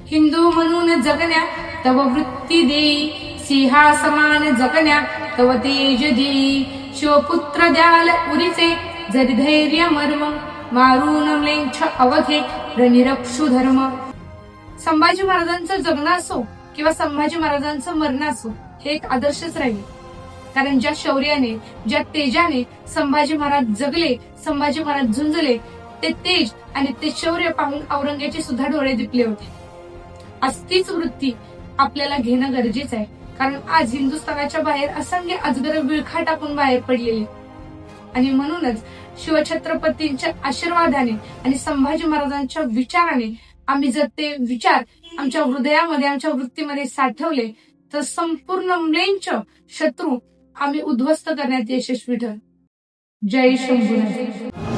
हिंदू म्हणून जगण्या तव वृत्ती देई, सिंहासमान जगण्या तव तेज देई. शिवपुत्र द्याल उरीचे जरी धैर्य मर्म, मारून म्लेंछ अवघे रणिरक्षु धर्म. संभाजी महाराजांचं जगणं असो किंवा संभाजी महाराजांचं मरण असो, हे एक आदर्शच राहील. कारण ज्या शौर्याने, ज्या तेजाने संभाजी महाराज जगले, संभाजी महाराज झुंजले, ते तेज आणि ते शौर्य पाहून औरंगजेबाचे सुद्धा डोळे दिपले होते. आज तीच वृत्ती आपल्याला घेणं गरजेचं आहे. कारण आज हिंदुस्थानाच्या बाहेर असंख्य अजगर विळखा टाकून बाहेर पडलेले, आणि म्हणूनच शिवछत्रपतींच्या आशीर्वादाने आणि संभाजी महाराजांच्या विचाराने आम्ही जर ते विचार आमच्या हृदयामध्ये, आमच्या वृत्तीमध्ये साठवले, तर संपूर्ण म्लेंछ शत्रू आम्ही उद्ध्वस्त करण्यात यशस्वी ठरू. जय शंभूराज.